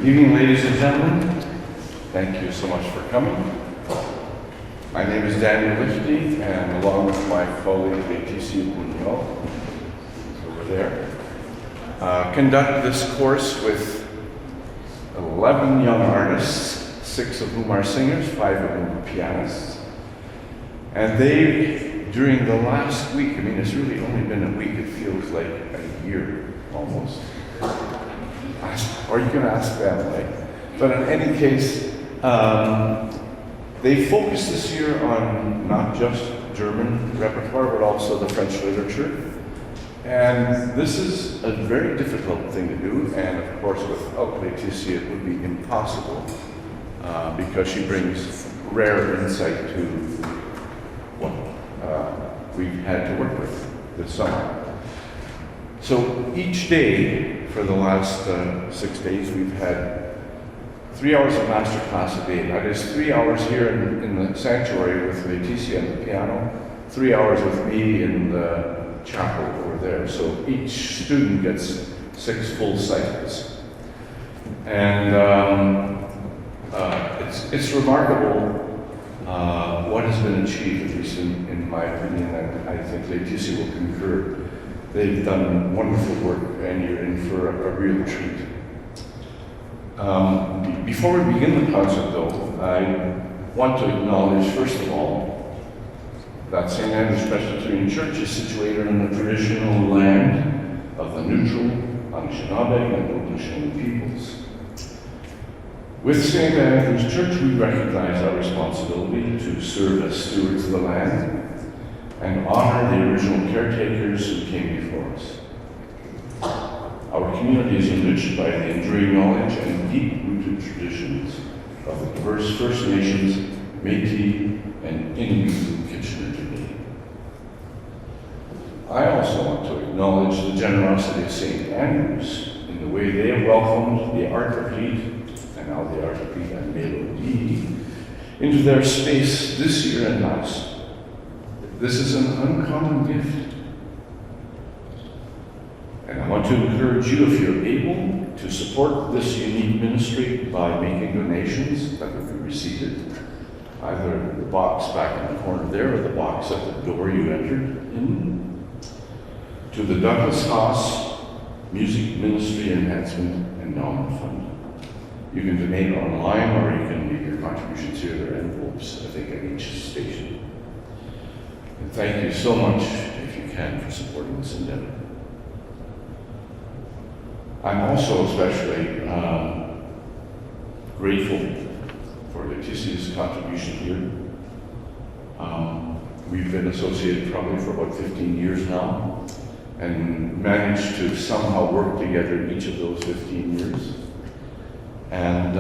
Good evening, ladies and gentlemen. Thank you so much for coming. My name is Daniel Lifty, and along with my colleague, Laetitia Bugnol, over there, conduct this course with 11 young artists, 6 of whom are singers, 5 of whom are pianists. And they, during the last week, I mean, it's really only been a week, it feels like a year almost. Or you can ask them, right? But in any case, they focused this year on not just German repertoire, but also the French literature. And this is a very difficult thing to do, and of course without Laetitia it would be impossible, because she brings rare insight to what we've had to work with this summer. So each day for the last 6 days we've had 3 hours of master class a day. That is 3 hours here in the sanctuary with Laetitia and the piano, 3 hours with me in the chapel over there. So each student gets 6 full cycles. And it's remarkable what has been achieved, at least in my opinion, and I think Laetitia will concur. They've done wonderful work, and you're in for a real treat. Before we begin the concert, though, I want to acknowledge, first of all, that St. Andrew's Presbyterian Church is situated on the traditional land of the neutral, Anishinaabe, and Haudenosaunee peoples. With St. Andrew's Church, we recognize our responsibility to serve as stewards of the land and honor the original caretakers who came before us. Our community is enriched by the enduring knowledge and deep-rooted traditions of the diverse First Nations, Métis, and Inuit of Kitchener today. I also want to acknowledge the generosity of St. Andrews in the way they have welcomed the art of Lied, and now the art of Lied and Melodie, into their space this year and last. This is an uncommon gift. And I want to encourage you, if you're able, to support this unique ministry by making donations that will be received, either the box back in the corner there or the box at the door you entered in, to the Douglas Haas Music Ministry Enhancement Endowment Fund. You can donate online, or you can make your contributions here. There are envelopes, I think, at each station. And thank you so much, if you can, for supporting this endeavor. I'm also especially grateful for Laetitia's contribution here. We've been associated probably for about 15 years now, and managed to somehow work together each of those 15 years. And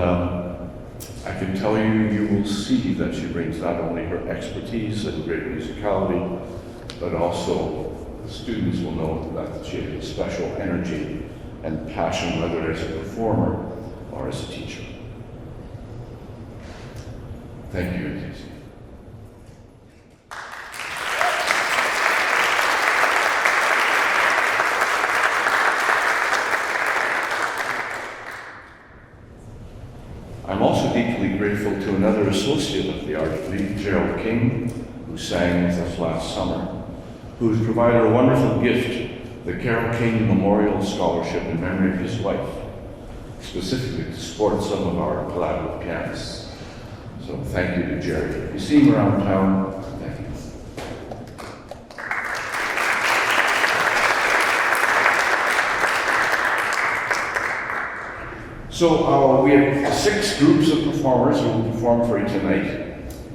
I can tell you, you will see that she brings not only her expertise and great musicality, but also the students will know that she has a special energy and passion, whether as a performer or as a teacher. Thank you, Laetitia. I'm also deeply grateful to another associate of the Art of Lied, Gerald King, who sang with us last summer, who has provided a wonderful gift, the Carol King Memorial Scholarship in memory of his wife, specifically to support some of our collaborative pianists. So thank you to Jerry. If you see him around town, thank you. So we have 6 groups of performers who will perform for you tonight.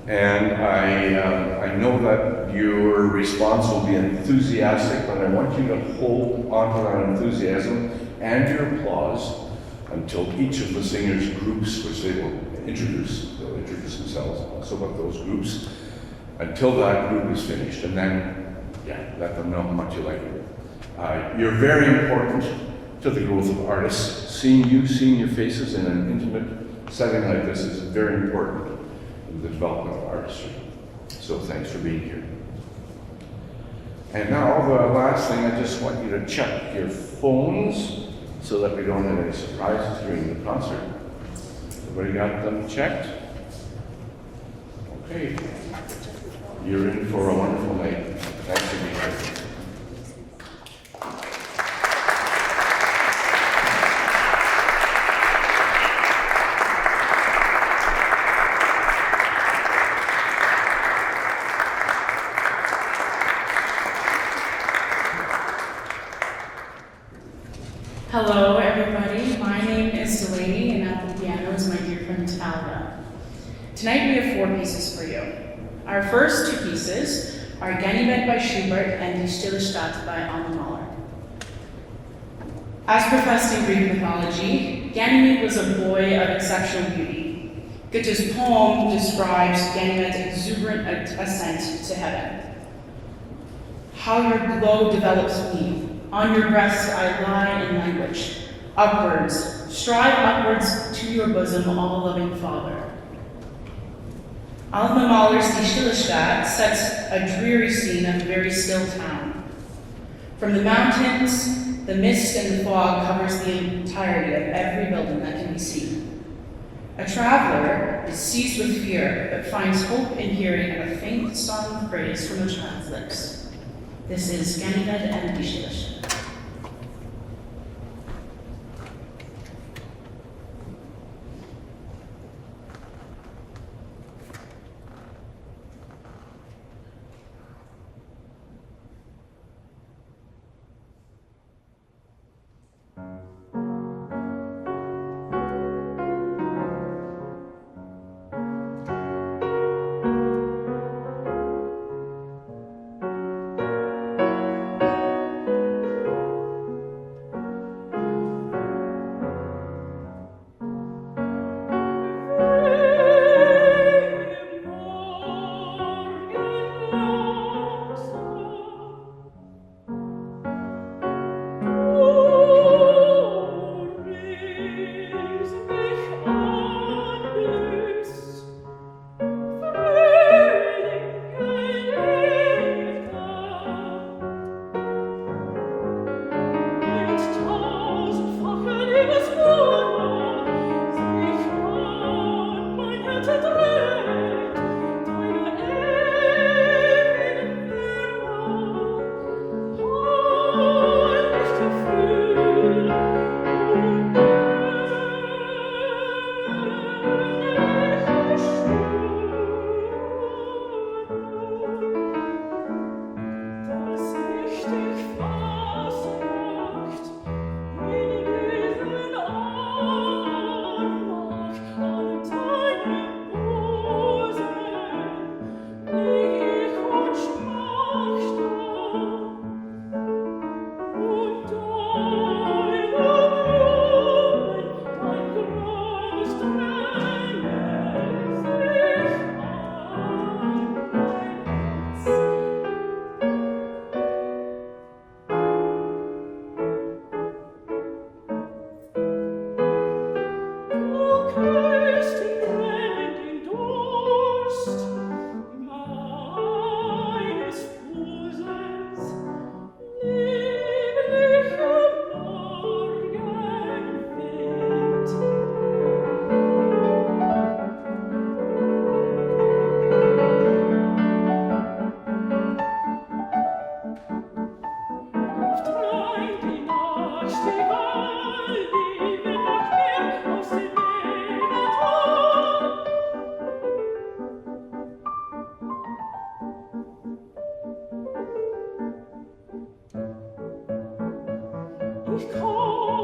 And I know that your response will be enthusiastic, but I want you to hold on to that enthusiasm and your applause until each of the singers' groups, which they'll introduce themselves also, but those groups, until that group is finished. And then, let them know how much you like it. You're very important to the growth of artists. Seeing your faces in an intimate setting like this is very important in the development of artistry. So thanks for being here. And now the last thing, I just want you to check your phones so that we don't have any surprises during the concert. Everybody got them checked? Okay. You're in for a wonderful night. Thanks for being here. Hello, everybody. My name is Delaney, and at the piano is my dear friend Natalia. Tonight we have 4 pieces for you. Our first 2 pieces are Ganymed by Schubert and Die Stille Stadt by Alma Mahler. As professed in Greek mythology, Ganymed was a boy of exceptional beauty. Goethe's poem describes Ganymed's exuberant ascent to heaven. How your glow develops me. On your breast I lie in language. Upwards, strive upwards to your bosom, all-loving Father. Alma Mahler's Die Stille Stadt sets a dreary scene of a very still town. From the mountains, the mist and the fog covers the entirety of every building that can be seen. A traveler is seized with fear, but finds hope in hearing a faint song of praise from a child's lips. This is Ganymed and Die Stille Stadt. Oh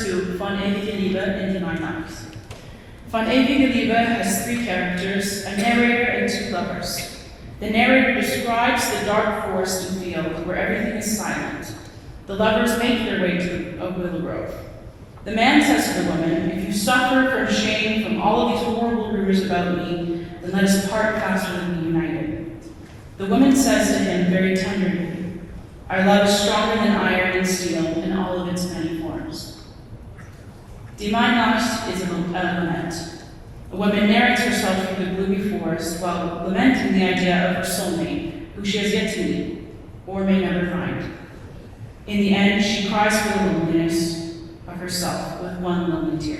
to Von ewiger Liebe in die Mainacht. Von ewiger Liebe has three characters, a narrator and two lovers. The narrator describes the dark forest and field where everything is silent. The lovers make their way to a willow grove. The man says to the woman, "If you suffer from shame from all of these horrible rumors about me, then let us part faster than be united." The woman says to him very tenderly, "Our love is stronger than iron and steel in all of its many forms." Die Mainacht is a lament. A woman narrates herself through the gloomy forest while lamenting the idea of her soulmate, who she has yet to meet, or may never find. In the end, she cries for the loneliness of herself with one lonely tear.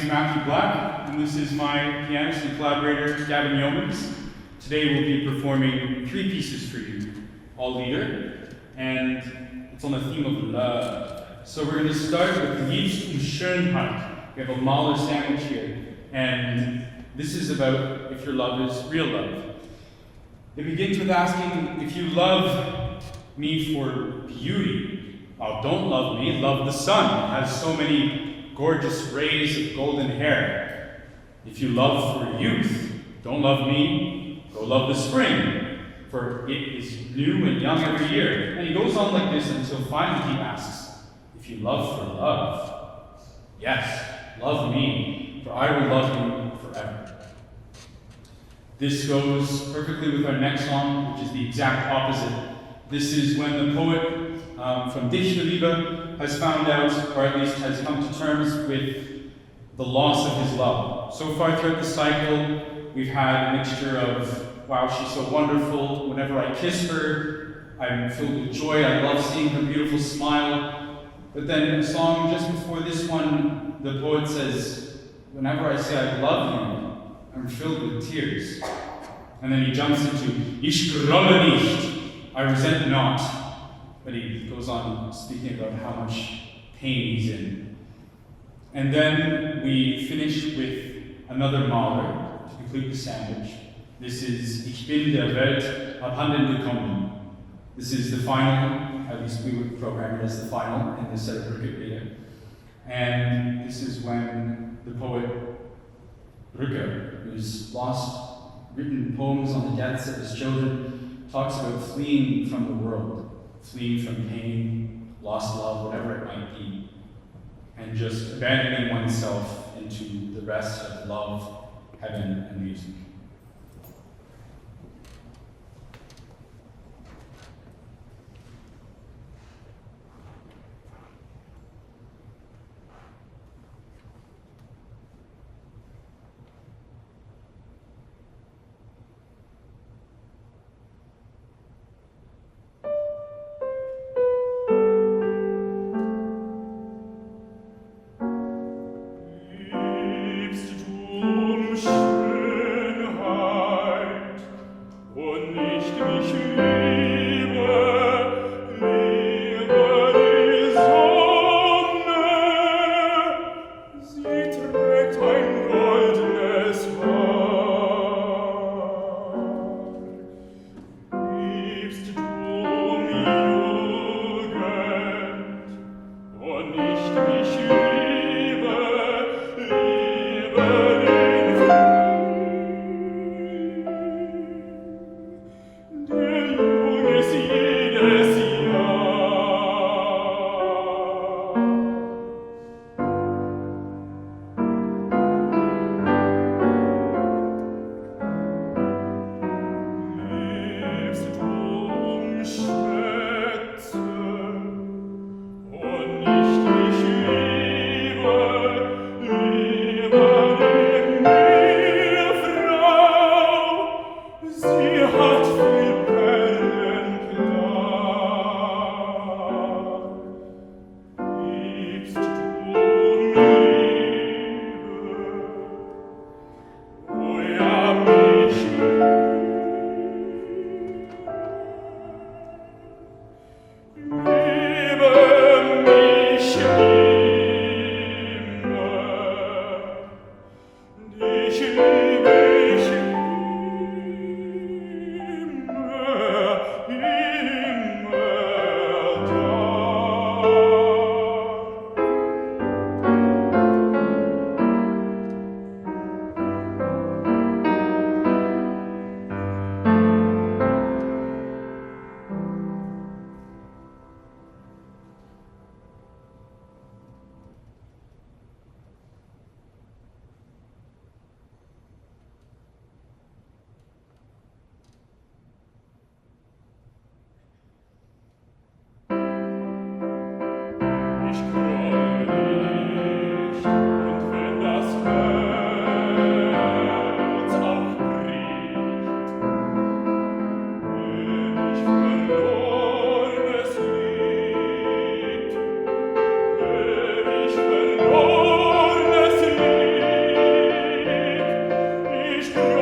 Matthew Black, and this is my pianist and collaborator, Gavin Yeomans. Today we'll be performing 3 pieces for you, all lieder, and it's on the theme of love. So we're going to start with Liebst and Schönheit. We have a Mahler sandwich here, and this is about if your love is real love. It begins with asking, if you love me for beauty, oh, don't love me, love the sun. It has so many gorgeous rays of golden hair. If you love for youth, don't love me, go love the spring, for it is new and young every year. And he goes on like this until finally he asks, if you love for love, yes, love me, for I will love you forever. This goes perfectly with our next song, which is the exact opposite. This is when the poet from Liebe has found out, or at least has come to terms with the loss of his love. So far throughout the cycle, we've had a mixture of, wow, she's so wonderful. Whenever I kiss her, I'm filled with joy. I love seeing her beautiful smile. But then in a song just before this one, the poet says, whenever I say I love you, I'm filled with tears. And then he jumps into, ich grolle nicht, I resent not. But he goes on speaking about how much pain he's in. And then we finish with another Mahler to complete the sandwich. This is Ich bin der Welt, abhanden, gekommen. This is the final, at least we would program it as the final in this set of Brücke. And this is when the poet Brücke, who's written poems on the deaths of his children, talks about fleeing from the world, fleeing from pain, lost love, whatever it might be, and just abandoning oneself into the rest of love, heaven, and music. Sturm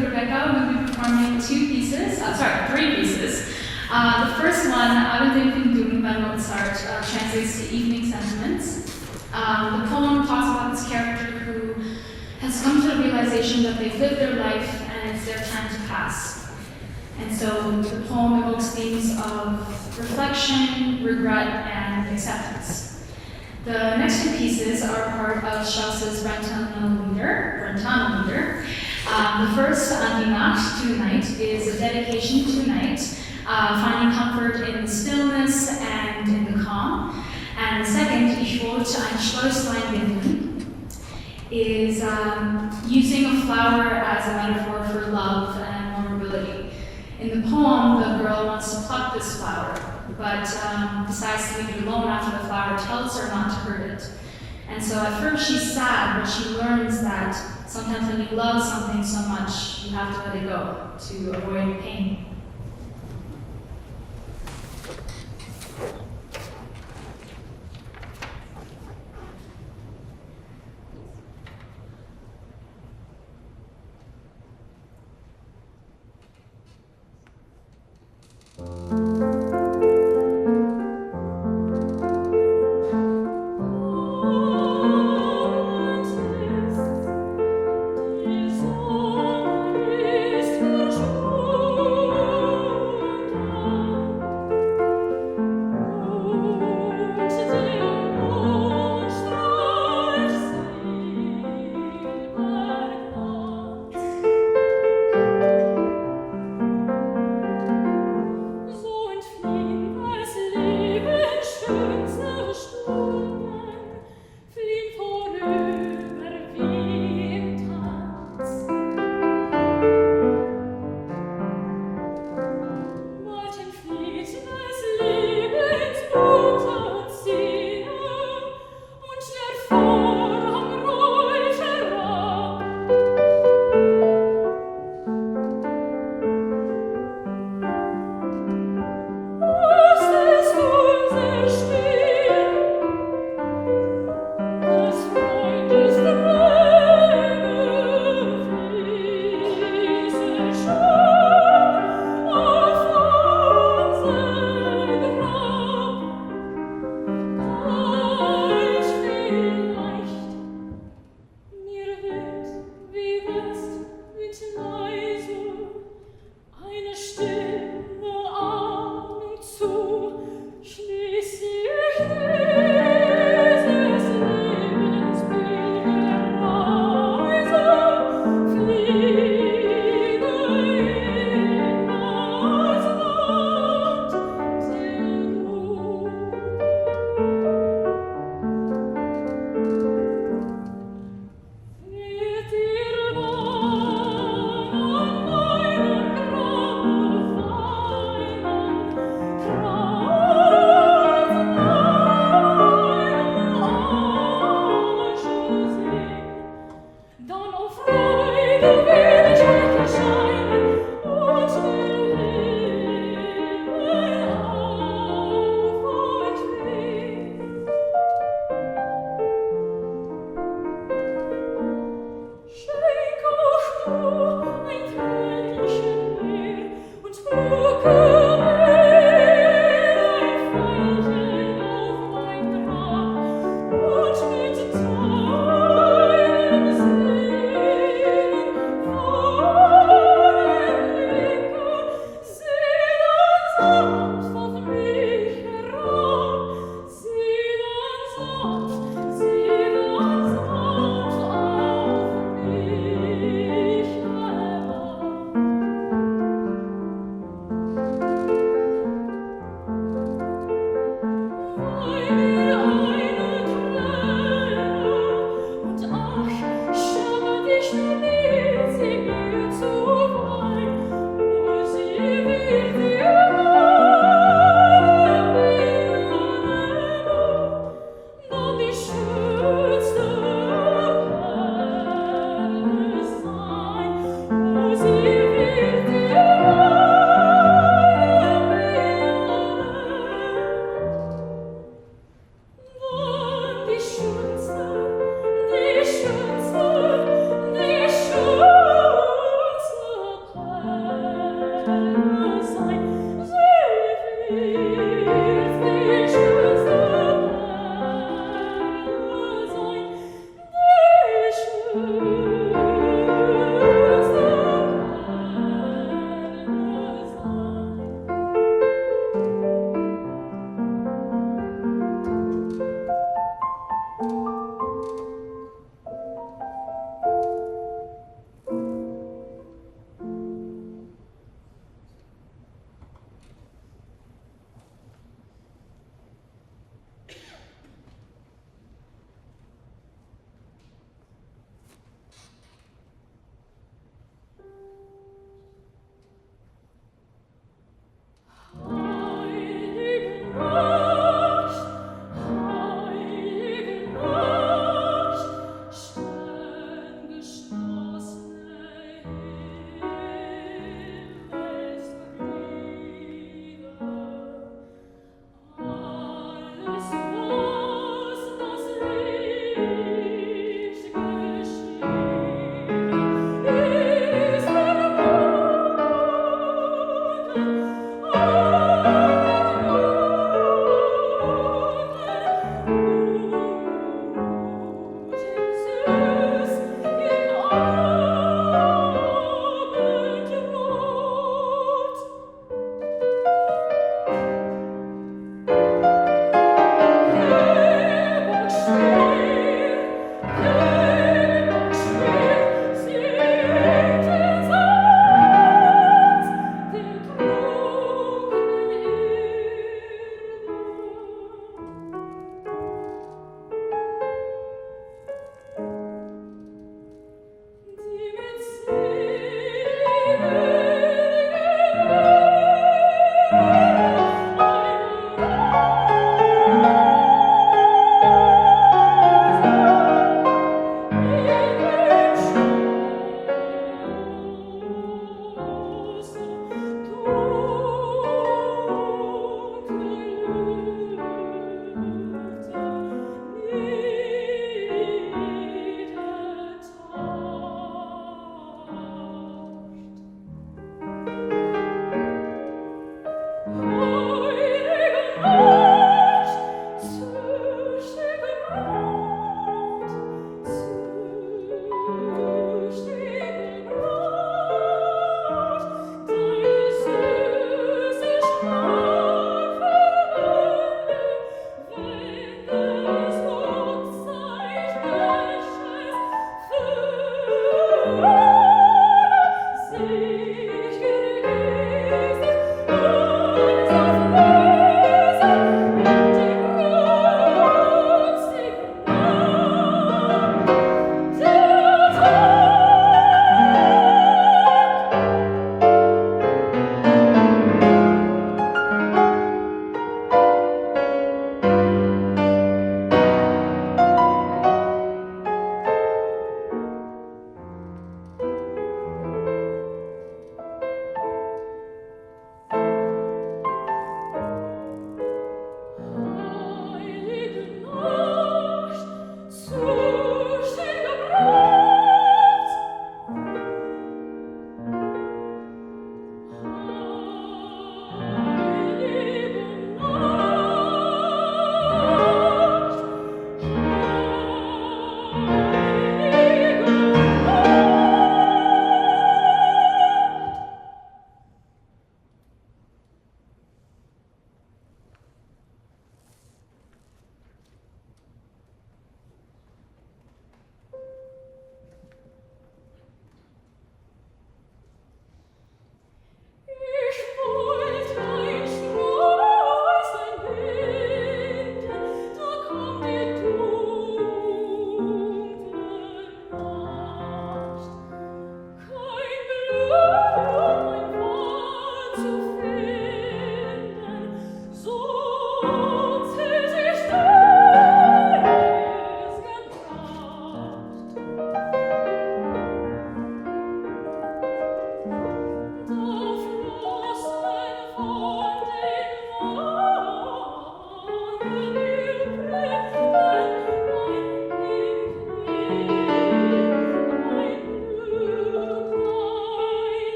Rebecca, we'll be performing three pieces. The first one, Abendempfindung by Mozart, translates to evening sentiments. The poem talks about this character who has come to the realization that they've lived their life and it's their time to pass. And so the poem evokes themes of reflection, regret, and acceptance. The next two pieces are part of Strauss's Brentano Lieder. The first, Nacht, to night, is a dedication to night, finding comfort in the stillness and in the calm. And the second, wollt, Sträusslein, binden, is using a flower as a metaphor for love and vulnerability. In the poem, the girl wants to pluck this flower, but decides to leave it alone after the flower tells her not to hurt it. And so at first she's sad, but she learns that sometimes when you love something so much, you have to let it go to avoid pain.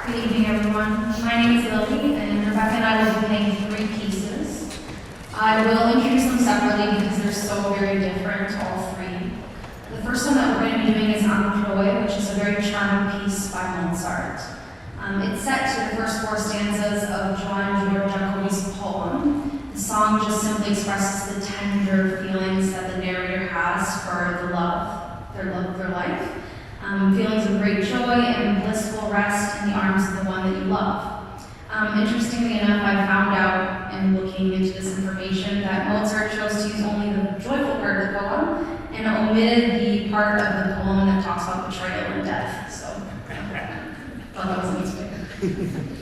Good evening, everyone. My name is Lily, and Rebecca and I will be playing 3 pieces. I will introduce them separately because they're so very different, all 3. The first one that we're going to be doing is Amadeus, which is a very charming piece by Mozart. It's set to the first 4 stanzas of Johannes Brahms' poem. The song just simply expresses the tender feelings that the narrator has for the love of their life. Feelings of great joy and blissful rest in the arms of the one that you love. Interestingly enough, I found out in looking into this information that Mozart chose to use only the joyful part of the poem and omitted the part of the poem that talks about betrayal and death. So, thought that was interesting.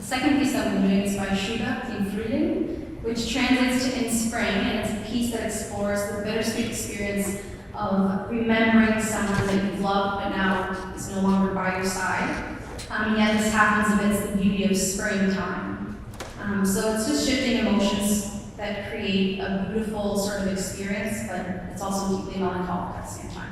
Second piece that we're doing is by Schubert, Frühling, which translates to In Spring, and it's a piece that explores the bittersweet experience of remembering someone that you've loved but now is no longer by your side. Yet this happens amidst the beauty of springtime. So it's just shifting emotions that create a beautiful sort of experience, but it's also deeply melancholic at the same time.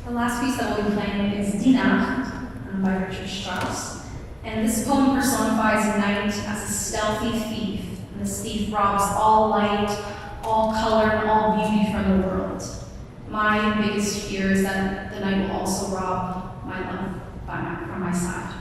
The last piece that we'll be playing is Die Nacht by Richard Strauss. And this poem personifies night as a stealthy thief. And this thief robs all light, all color, and all beauty from the world. My biggest fear is that the night will also rob my love from my side.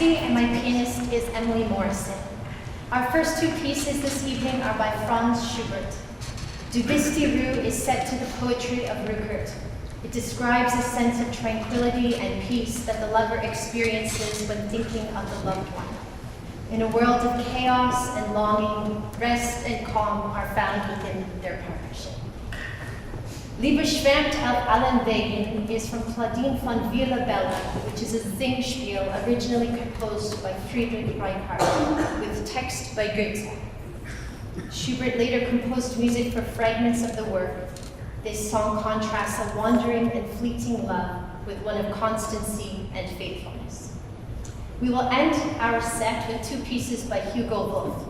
And my pianist is Emily Morrison. Our first two pieces this evening are by Franz Schubert. Du bist die Ruhe is set to the poetry of Rückert. It describes a sense of tranquility and peace that the lover experiences when thinking of the loved one. In a world of chaos and longing, rest and calm are found within their partnership. Liebe schwärmt auf allen Wegen is from Claudine von Villa-Bella, which is a Singspiel originally composed by Friedrich Reinhardt with text by Goethe. Schubert later composed music for fragments of the work. This song contrasts a wandering and fleeting love with one of constancy and faithfulness. We will end our set with two pieces by Hugo Wolf.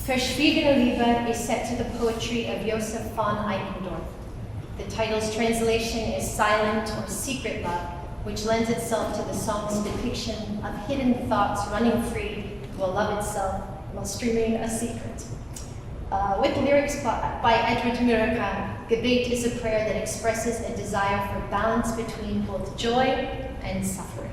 Verschwiegene Liebe is set to the poetry of Joseph von Eichendorff. The title's translation is Silent or Secret Love, which lends itself to the song's depiction of hidden thoughts running free to a love itself while streaming a secret. With lyrics by Edward Murakan, Gebet is a prayer that expresses a desire for balance between both joy and suffering.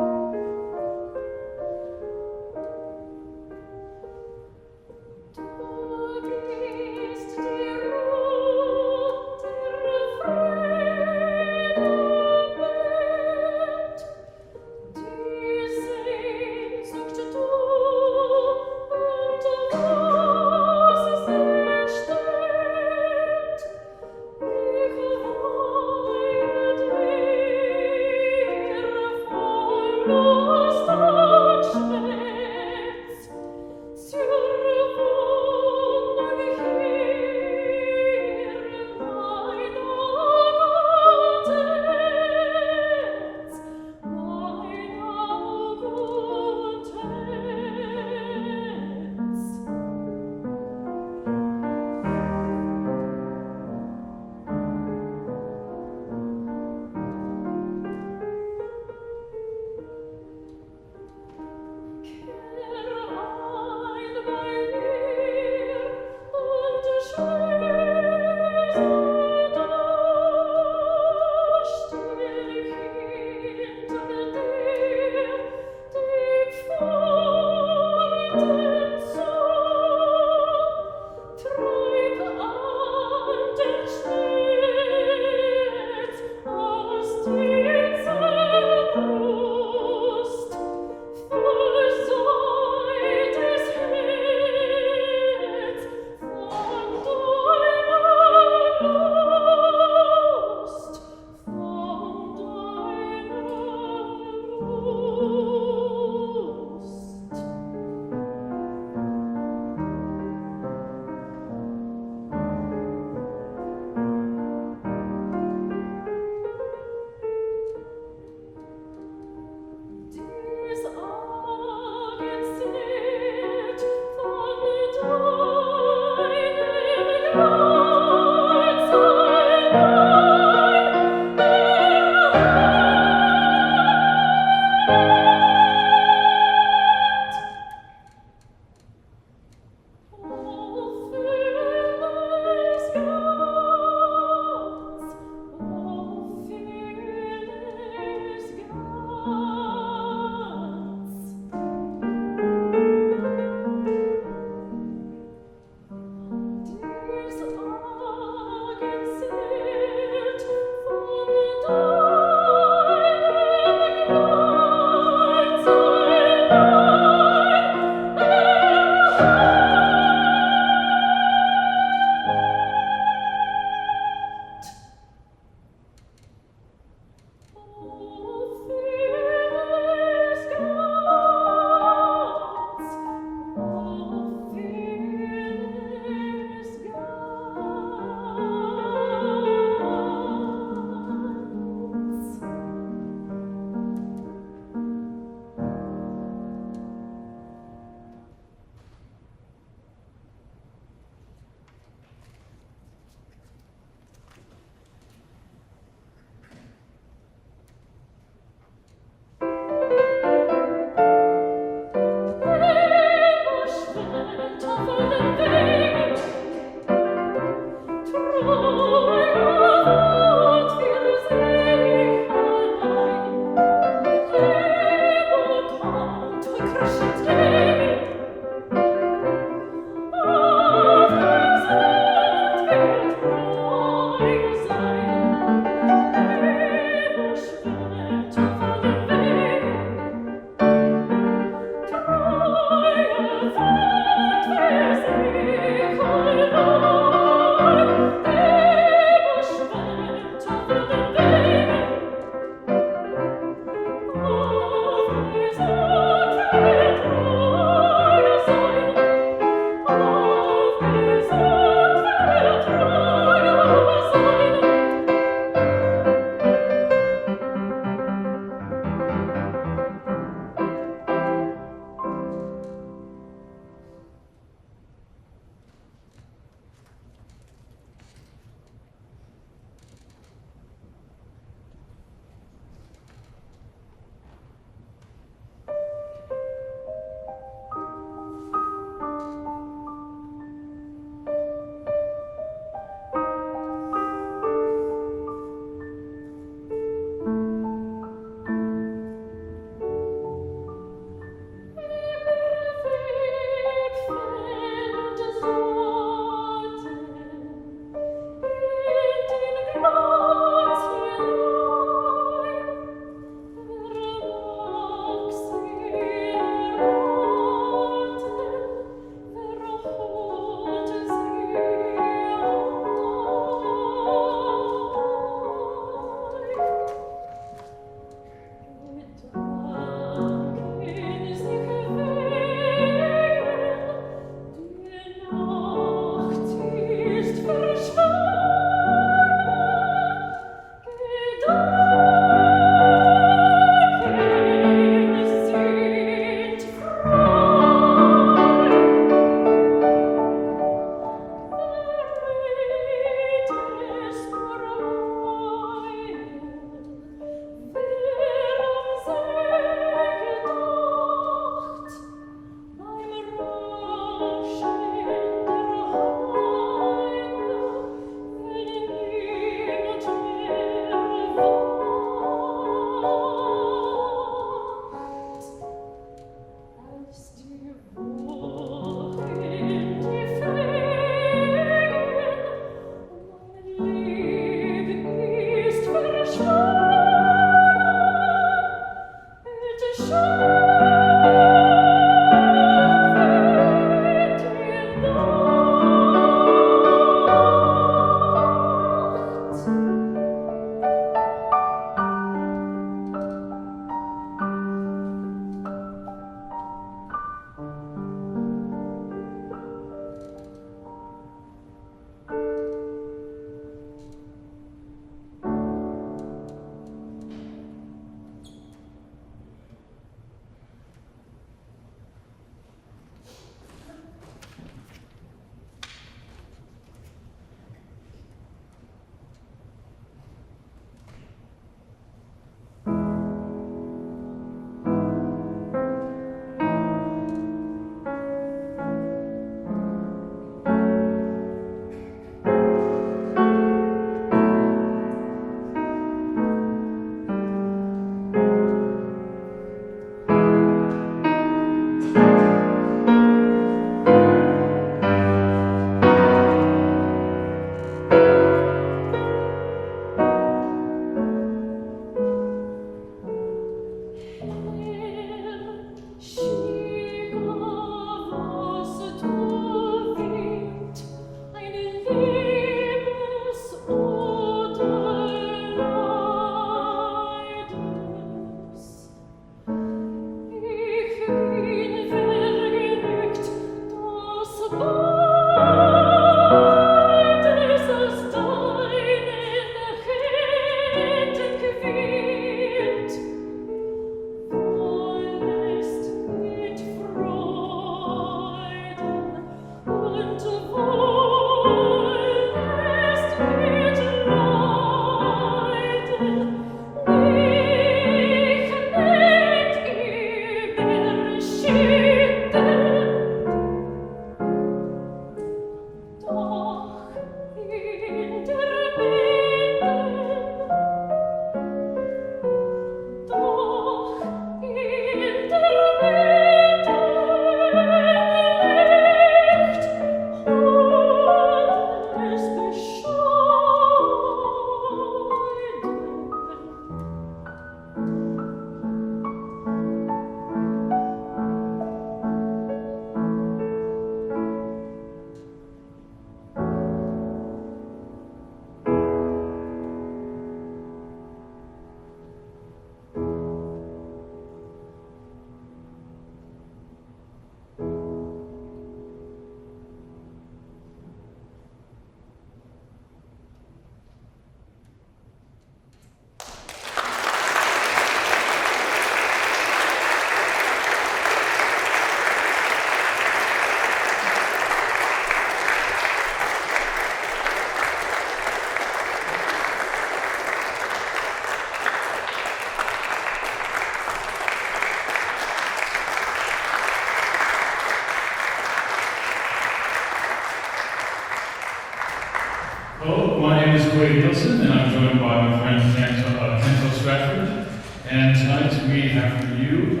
And tonight we have for you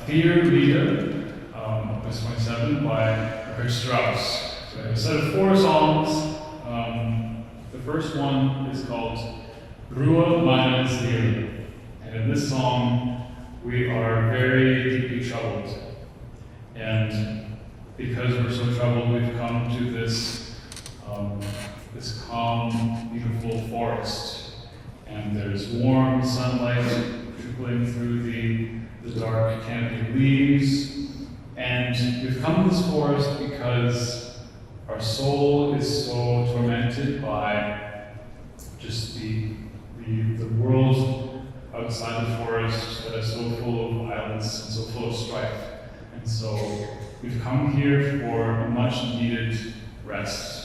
Liebe, Opus 27 by Strauss. So we have a set of 4 songs. The first one is called Ruhe meiner Seele. And in this song, we are very deeply troubled. And because we're so troubled, we've come to this calm, beautiful forest. And there's warm sunlight trickling through the dark canopy leaves. And we've come to this forest because our soul is so tormented by just the world outside the forest that is so full of violence and so full of strife. And so we've come here for a much needed rest.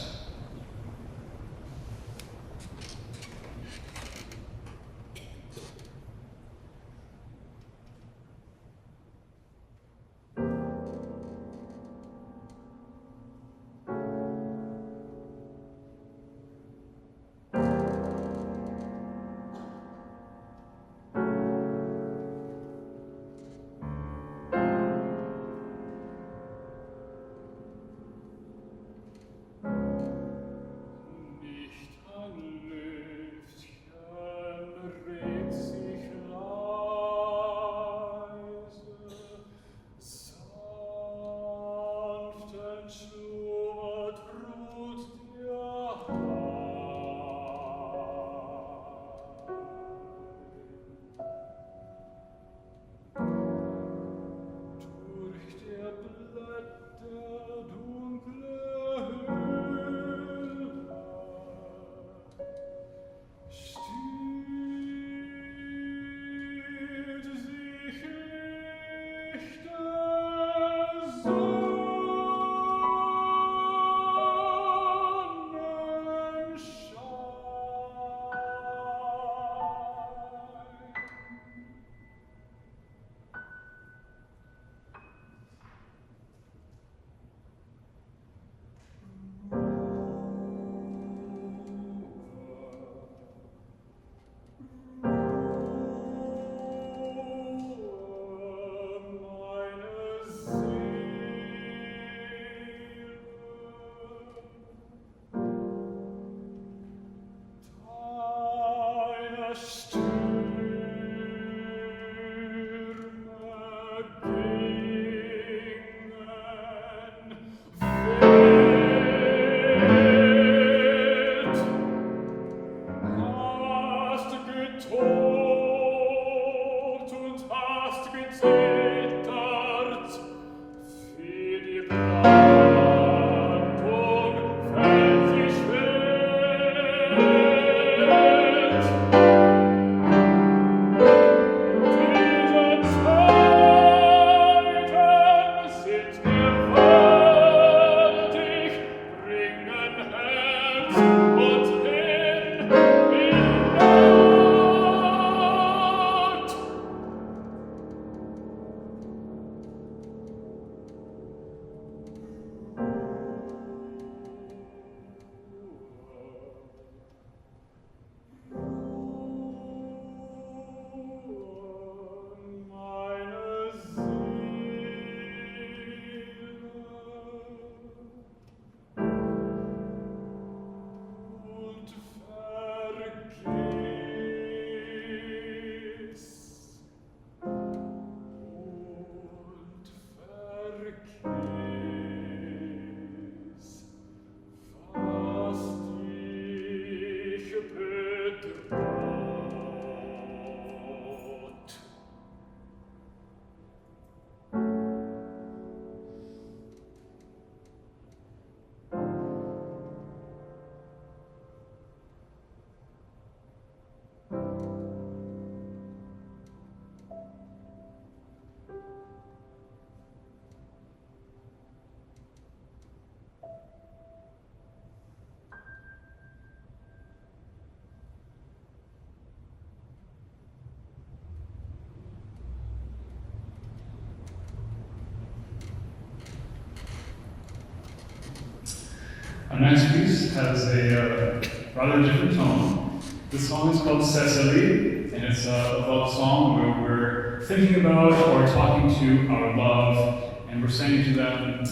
Our next piece has a rather different tone. This song is called Cecily, and it's a love song where we're thinking about or talking to our love, and we're saying to them,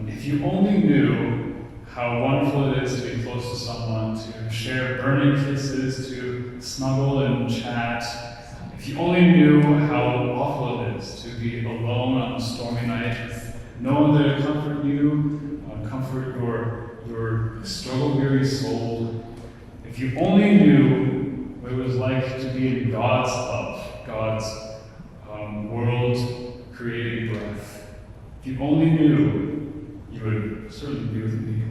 if you only knew how wonderful it is to be close to someone, to share burning kisses, to snuggle and chat. If you only knew how awful it is to be alone on a stormy night with no one there to comfort you, comfort your struggle-weary soul. If you only knew what it was like to be in God's love, God's world-creating breath. If you only knew, you would certainly be with me.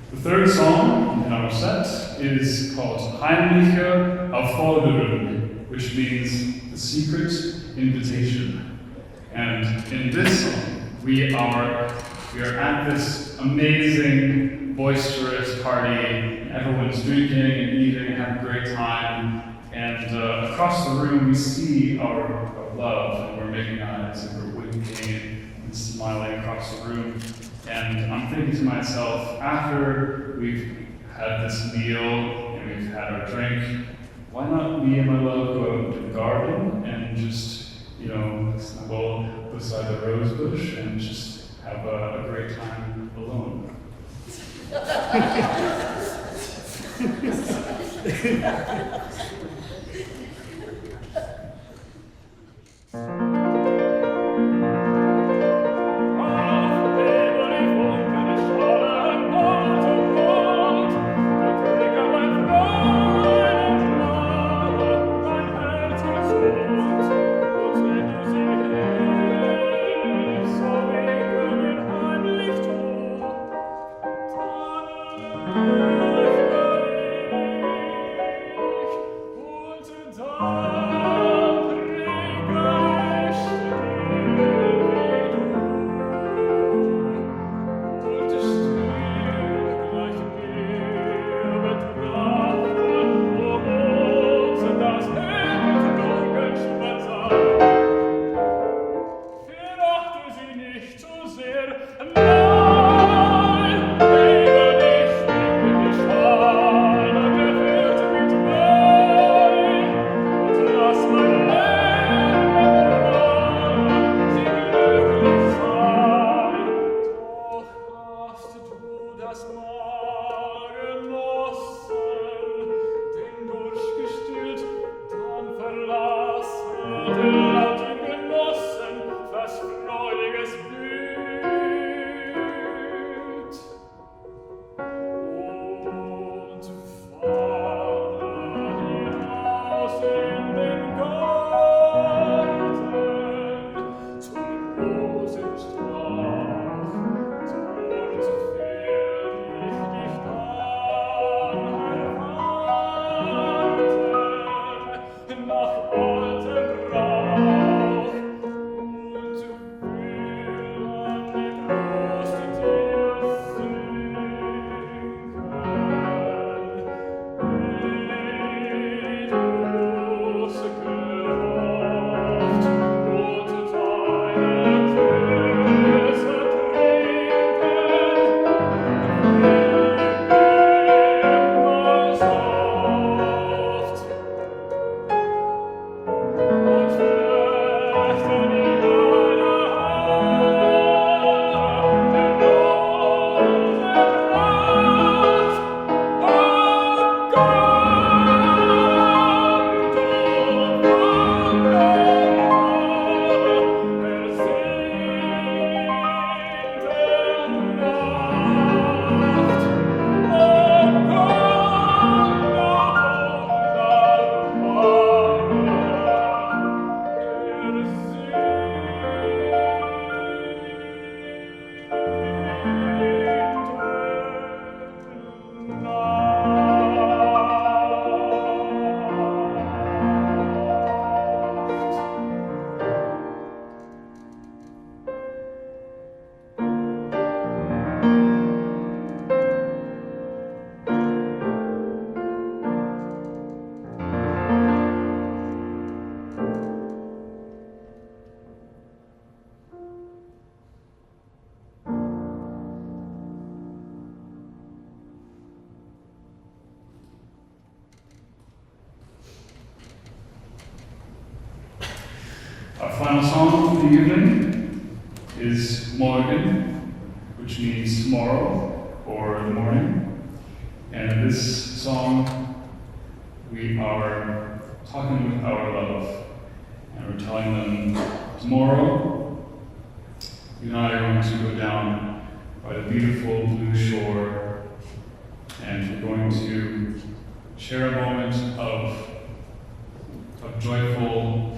The third song in our set is called Heimliche Aufforderung, which means the secret invitation. And in this song, we are at this amazing, boisterous party. Everyone's drinking and eating and having a great time. And across the room, we see our love, and we're making eyes, and we're winking and smiling across the room. And I'm thinking to myself, after we've had this meal and we've had our drink, why not me and my love go out to the garden and just, snuggle beside the rose bush and just have a great time alone? Nein, Our final song of the evening is Morgen, which means tomorrow or the morning. And in this song, we are talking with our love, and we're telling them tomorrow, you and I are going to go down by the beautiful blue shore, and we're going to share a moment of joyful